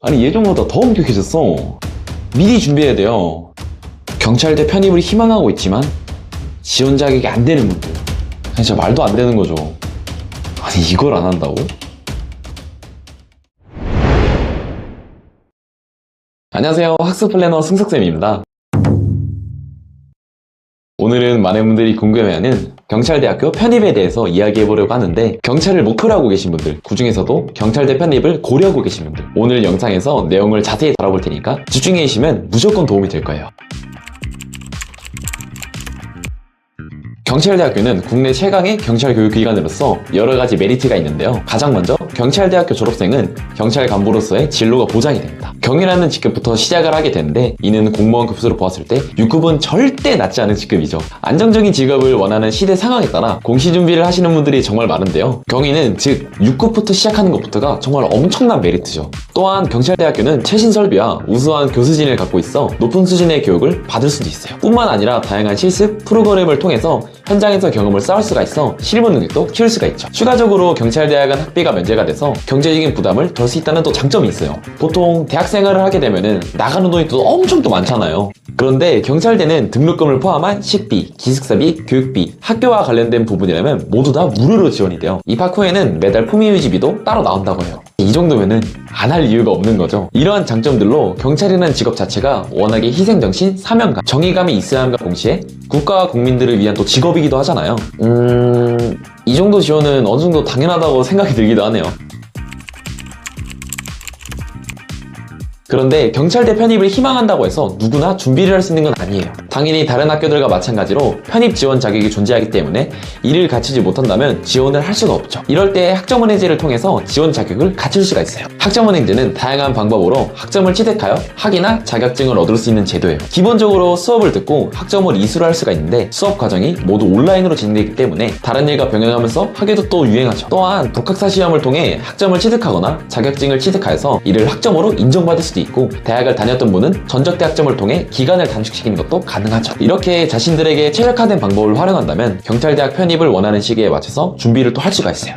아니 예전보다 더 엄격해졌어. 미리 준비해야 돼요. 경찰대 편입을 희망하고 있지만 지원 자격이 안 되는 분들, 아니 진짜 말도 안 되는 거죠. 아니 이걸 안 한다고? 안녕하세요, 학습 플래너 승석쌤입니다. 오늘은 많은 분들이 궁금해하는 경찰대학교 편입에 대해서 이야기해보려고 하는데, 경찰을 목표로 하고 계신 분들, 그 중에서도 경찰대 편입을 고려하고 계신 분들, 오늘 영상에서 내용을 자세히 다뤄볼 테니까 집중해 주시면 무조건 도움이 될 거예요. 경찰대학교는 국내 최강의 경찰교육기관으로서 여러가지 메리트가 있는데요. 가장 먼저 경찰대학교 졸업생은 경찰 간부로서의 진로가 보장이 됩니다. 경이라는 직급부터 시작을 하게 되는데, 이는 공무원 급수로 보았을 때 6급은 절대 낮지 않은 직급이죠. 안정적인 직업을 원하는 시대 상황에 따라 공시 준비를 하시는 분들이 정말 많은데요. 경위는 즉 6급부터 시작하는 것부터가 정말 엄청난 메리트죠. 또한 경찰대학교는 최신 설비와 우수한 교수진을 갖고 있어 높은 수준의 교육을 받을 수도 있어요. 뿐만 아니라 다양한 실습 프로그램을 통해서 현장에서 경험을 쌓을 수가 있어 실무 능력도 키울 수가 있죠. 추가적으로 경찰대학은 학비가 면제가 돼서 경제적인 부담을 덜 수 있다는 또 장점이 있어요. 보통 대학 생활을 하게 되면은 나가는 돈이 또 엄청 또 많잖아요. 그런데 경찰대는 등록금을 포함한 식비, 기숙사비, 교육비, 학교와 관련된 부분이라면 모두 다 무료로 지원이 돼요. 입학 후에는 매달 품위유지비도 따로 나온다고 해요. 이 정도면은 안 할 이유가 없는 거죠. 이러한 장점들로 경찰이라는 직업 자체가 워낙에 희생정신, 사명감, 정의감이 있어야 함과 동시에 국가와 국민들을 위한 또 직업이기도 하잖아요. 이 정도 지원은 어느 정도 당연하다고 생각이 들기도 하네요. 그런데 경찰대 편입을 희망한다고 해서 누구나 준비를 할 수 있는 건 아니에요. 당연히 다른 학교들과 마찬가지로 편입 지원 자격이 존재하기 때문에 이를 갖추지 못한다면 지원을 할 수가 없죠. 이럴 때 학점은행제를 통해서 지원 자격을 갖출 수가 있어요. 학점은행제는 다양한 방법으로 학점을 취득하여 학위나 자격증을 얻을 수 있는 제도예요. 기본적으로 수업을 듣고 학점을 이수를 할 수가 있는데, 수업 과정이 모두 온라인으로 진행되기 때문에 다른 일과 병행하면서 하기도 또 유행하죠. 또한 독학사 시험을 통해 학점을 취득하거나 자격증을 취득하여서 이를 학점으로 인정받을 수도 있고, 대학을 다녔던 분은 전적대 학점을 통해 기간을 단축시키는 것도 가능하죠. 이렇게 자신들에게 최적화된 방법을 활용한다면 경찰대학 편입을 원하는 시기에 맞춰서 준비를 또 할 수가 있어요.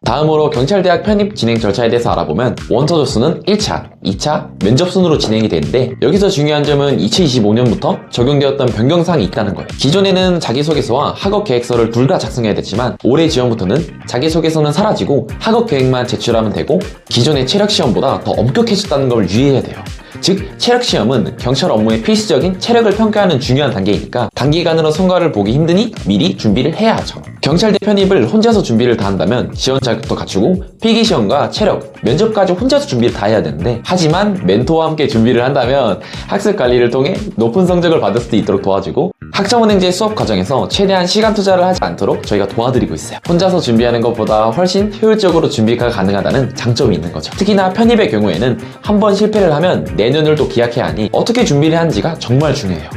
다음으로 경찰대학 편입 진행 절차에 대해서 알아보면, 원서 접수는 1차, 2차, 면접 순으로 진행이 되는데, 여기서 중요한 점은 2025년부터 적용되었던 변경사항이 있다는 거예요. 기존에는 자기소개서와 학업계획서를 둘 다 작성해야 됐지만, 올해 지원부터는 자기소개서는 사라지고 학업계획만 제출하면 되고, 기존의 체력시험보다 더 엄격해졌다는 걸 유의해야 돼요. 즉, 체력시험은 경찰 업무의 필수적인 체력을 평가하는 중요한 단계이니까 단기간으로 성과를 보기 힘드니 미리 준비를 해야 하죠. 경찰대 편입을 혼자서 준비를 다 한다면 지원 자격도 갖추고 필기시험과 체력, 면접까지 혼자서 준비를 다 해야 되는데, 하지만 멘토와 함께 준비를 한다면 학습 관리를 통해 높은 성적을 받을 수도 있도록 도와주고, 학점은행제 수업 과정에서 최대한 시간 투자를 하지 않도록 저희가 도와드리고 있어요. 혼자서 준비하는 것보다 훨씬 효율적으로 준비가 가능하다는 장점이 있는 거죠. 특히나 편입의 경우에는 한 번 실패를 하면 내년을 또 기약해야 하니 어떻게 준비를 하는지가 정말 중요해요.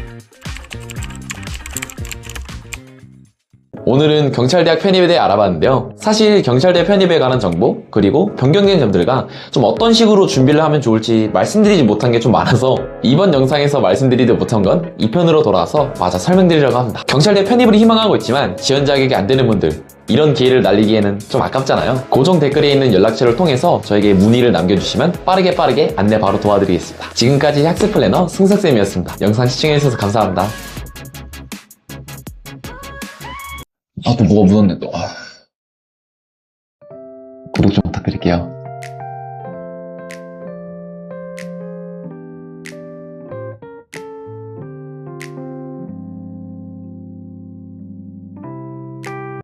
오늘은 경찰대학 편입에 대해 알아봤는데요. 사실 경찰대 편입에 관한 정보, 그리고 변경된 점들과 좀 어떤 식으로 준비를 하면 좋을지 말씀드리지 못한 게 좀 많아서 이번 영상에서 말씀드리지 못한 건 2편으로 돌아와서 마저 설명드리려고 합니다. 경찰대 편입을 희망하고 있지만 지원 자격이 안 되는 분들, 이런 기회를 날리기에는 좀 아깝잖아요. 고정 댓글에 있는 연락처를 통해서 저에게 문의를 남겨주시면 빠르게 안내 바로 도와드리겠습니다. 지금까지 학습 플래너 승석쌤이었습니다. 영상 시청해주셔서 감사합니다. 또 뭐가 묻었네 또. 구독 좀 부탁드릴게요.